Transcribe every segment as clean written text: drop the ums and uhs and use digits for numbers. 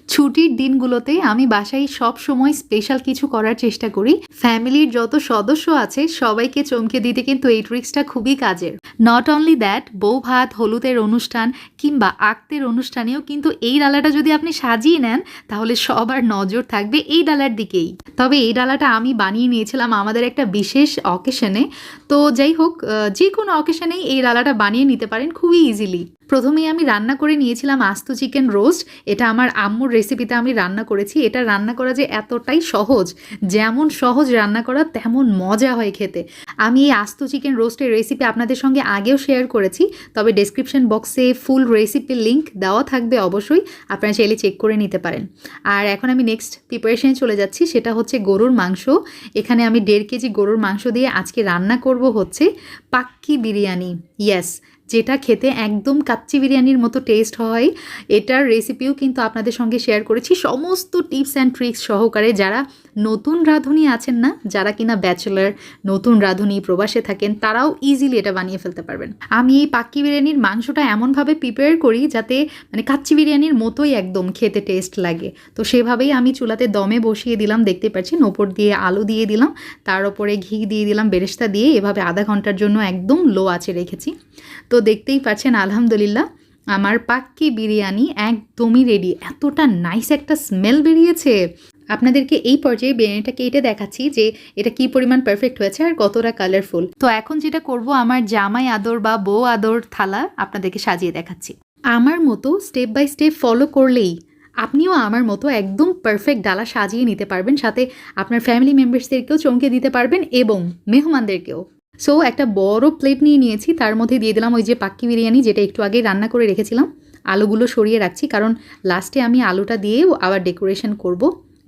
ছুটির দিনগুলোতে আমি বাসায় সব সময় স্পেশাল কিছু করার চেষ্টা করি। ফ্যামিলির যত সদস্য আছে সবাইকে চমকে দিতে কিন্তু এই ট্রিক্সটা খুবই কাজের। নট অনলি দ্যাট, বউ ভাত, হলুদের অনুষ্ঠান কিংবা আক্তের অনুষ্ঠানেও কিন্তু এই ডালাটা যদি আপনি সাজিয়ে নেন তাহলে সবার নজর থাকবে এই ডালার দিকেই। তবে এই ডালাটা আমি বানিয়ে নিয়েছিলাম আমাদের একটা বিশেষ অকেশনে। তো যাই হোক, যে কোনো অকেশনেই এই ডালাটা বানিয়ে নিতে পারেন খুবই ইজিলি। প্রথমেই আমি রান্না করে নিয়েছিলাম আস্ত চিকেন রোস্ট। এটা আমার আম্মুর রেসিপিতে আমি রান্না করেছি। এটা রান্না করা যে এতটাই সহজ, যেমন সহজ রান্না করা তেমন মজা হয় খেতে। আমি এই আস্ত চিকেন রোস্টের রেসিপি আপনাদের সঙ্গে আগেও শেয়ার করেছি, তবে ডেসক্রিপশন বক্সে ফুল রেসিপির লিঙ্ক দেওয়া থাকবে, অবশ্যই আপনারা চাইলে চেক করে নিতে পারেন। আর এখন আমি নেক্সট প্রিপারেশনে চলে যাচ্ছি, সেটা হচ্ছে গরুর মাংস। এখানে আমি 1.5 কেজি গরুর মাংস দিয়ে আজকে রান্না করব হচ্ছে পাক্কি বিরিয়ানি। ইয়েস, যেটা খেতে একদম কাচ্চি বিরিয়ানির মতো টেস্ট হয়। এটার রেসিপিও কিন্তু আপনাদের সঙ্গে শেয়ার করেছি সমস্ত টিপস অ্যান্ড ট্রিক্স সহকারে। যারা নতুন রাঁধুনি আছেন না, যারা কিনা ব্যাচেলার, নতুন রাঁধুনি, প্রবাসে থাকেন, তারাও ইজিলি এটা বানিয়ে ফেলতে পারবেন। আমি এই পাক্কি বিরিয়ানির মাংসটা এমনভাবে প্রিপেয়ার করি যাতে মানে কাচ্চি বিরিয়ানির মতোই একদম খেতে টেস্ট লাগে। তো সেভাবেই আমি চুলাতে দমে বসিয়ে দিলাম, দেখতে পাচ্ছেন। ওপর দিয়ে আলু দিয়ে দিলাম, তার ওপরে ঘি দিয়ে দিলাম বেরেস্তা দিয়ে, এভাবে আধা ঘন্টার জন্য একদম লো আঁচে রেখেছি। তো দেখতেই পাচ্ছেন আলহামদুলিল্লাহ আমার পাক্কি বিরিয়ানি একদমই রেডি। এতটা নাইস একটা স্মেল বেরিয়েছে। আপনাদেরকে এই পর্যায়ে বিরিয়ানিটা কেটে দেখাচ্ছি যে এটা কি পরিমাণ পারফেক্ট হয়েছে আর কতটা কালারফুল। তো এখন যেটা করব, আমার জামাই আদর বা বউ আদর থালা আপনাদেরকে সাজিয়ে দেখাচ্ছি। আমার মতো স্টেপ বাই স্টেপ ফলো করলেই আপনিও আমার মতো একদম পারফেক্ট ডালা সাজিয়ে নিতে পারবেন, সাথে আপনার ফ্যামিলি মেম্বার্সদেরকেও চমকে দিতে পারবেন এবং মেহমানদেরকেও। সো একটা বড় প্লেট নিয়ে নিয়েছি, তার মধ্যে দিয়ে দিলাম ওই যে পাক্কি বিরিয়ানি যেটা একটু আগে রান্না করে রেখেছিলাম। আলুগুলো সরিয়ে রাখছি, কারণ লাস্টে আমি আলুটা দিয়েও আবার ডেকোরেশন করব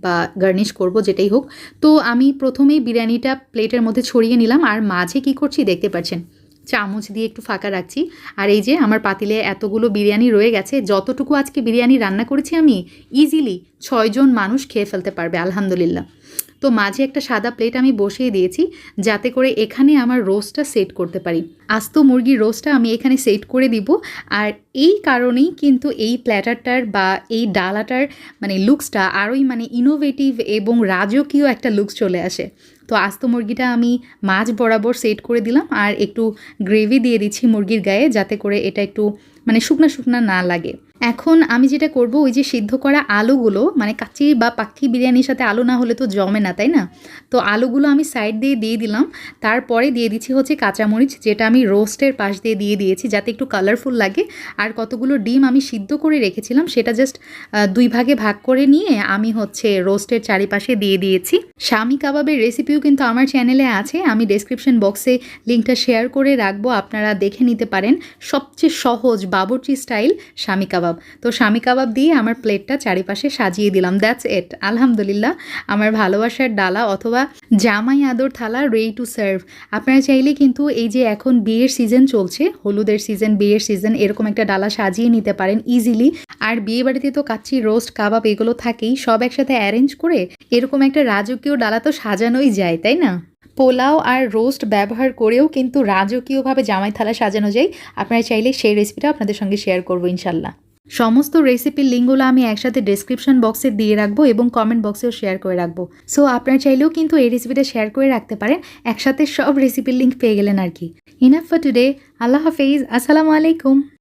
বা গার্নিশ করব, যেটাই হোক। তো আমি প্রথমেই বিরিয়ানিটা প্লেটের মধ্যে ছড়িয়ে নিলাম, আর মাঝে কি করছি দেখতে পাচ্ছেন, চামচ দিয়ে একটু ফাঁকা রাখছি। আর এই যে আমার পাতিলে এতগুলো বিরিয়ানি রয়ে গেছে। যতটুকু আজকে বিরিয়ানি রান্না করেছি আমি, ইজিলি 6 জন মানুষ খেয়ে ফেলতে পারবে আলহামদুলিল্লাহ। তো মাঝে একটা সাদা প্লেট আমি বসিয়ে দিয়েছি যাতে করে এখানে আমার রোস্টটা সেট করতে পারি। আস্ত মুরগির রোস্টটা আমি এখানে সেট করে দিব। আর এই কারণেই কিন্তু এই প্ল্যাটারটার বা এই ডালাটার মানে লুকসটা আরোই মানে ইনোভেটিভ এবং রাজকীয় একটা লুকস চলে আসে। তো আস্ত মুরগিটা আমি মাঝ বরাবর সেট করে দিলাম, আর একটু গ্রেভি দিয়ে দিচ্ছি মুরগির গায়ে যাতে করে এটা একটু মানে শুকনা শুকনা না লাগে। এখন আমি যেটা করব, ওই যে সিদ্ধ করা আলুগুলো, মানে কাচ্চি বা পাক্কি বিরিয়ানির সাথে আলু না হলে তো জমে না, তাই না? তো আলুগুলো আমি সাইড দিয়ে দিলাম। তারপরে দিয়ে দিচ্ছি হচ্ছে কাঁচামরিচ, যেটা আমি রোস্টের পাশ দিয়ে দিয়েছি যাতে একটু কালারফুল লাগে। আর কতগুলো ডিম আমি সিদ্ধ করে রেখেছিলাম, সেটা জাস্ট 2 ভাগে ভাগ করে নিয়ে আমি হচ্ছে রোস্টের চারিপাশে দিয়ে দিয়েছি। শামি কাবাবের রেসিপিও কিন্তু আমার চ্যানেলে আছে, আমি ডেসক্রিপশন বক্সে লিঙ্কটা শেয়ার করে রাখবো, আপনারা দেখে নিতে পারেন। সবচেয়ে সহজ বাবুর্চি স্টাইল শামি কাবাব। তো শামি কাবাব দিয়ে আমার প্লেটটা চারিপাশে সাজিয়ে দিলাম। That's it. আলহামদুলিল্লাহ, আমার ভালোবাসার ডালা অথবা জামাই আদর থালা রেডি টু সার্ভ। আপনারা চাইলে কিন্তু এই যে এখন বিয়ের সিজন চলছে, হলুদের সিজন, বিয়ের সিজন, এরকম একটা ডালা সাজিয়ে নিতে পারেন ইজিলি। আর বিয়ে বাড়িতে তো কাচ্চি, রোস্ট, কাবাব এগুলো থাকেই, সব একসাথে অ্যারেঞ্জ করে এরকম একটা রাজকীয় ডালা তো সাজানোই যায়, তাই না? পোলাও আর রোস্ট ব্যবহার করেও কিন্তু রাজকীয়ভাবে জামাই থালা সাজানো যায়। আপনারা চাইলে সেই রেসিপিটা আপনাদের সঙ্গে শেয়ার করবো ইনশাল্লাহ। সমস্ত রেসিপির লিঙ্কগুলো আমি একসাথে ডেসক্রিপশন বক্সে দিয়ে রাখবো এবং কমেন্ট বক্সেও শেয়ার করে রাখবো। সো আপনারা চাইলেও কিন্তু এই রেসিপিটা শেয়ার করে রাখতে পারেন, একসাথে সব রেসিপির লিঙ্ক পেয়ে গেলেন আর কি। Enough for today. আল্লাহ হাফেজ, আসসালামু আলাইকুম।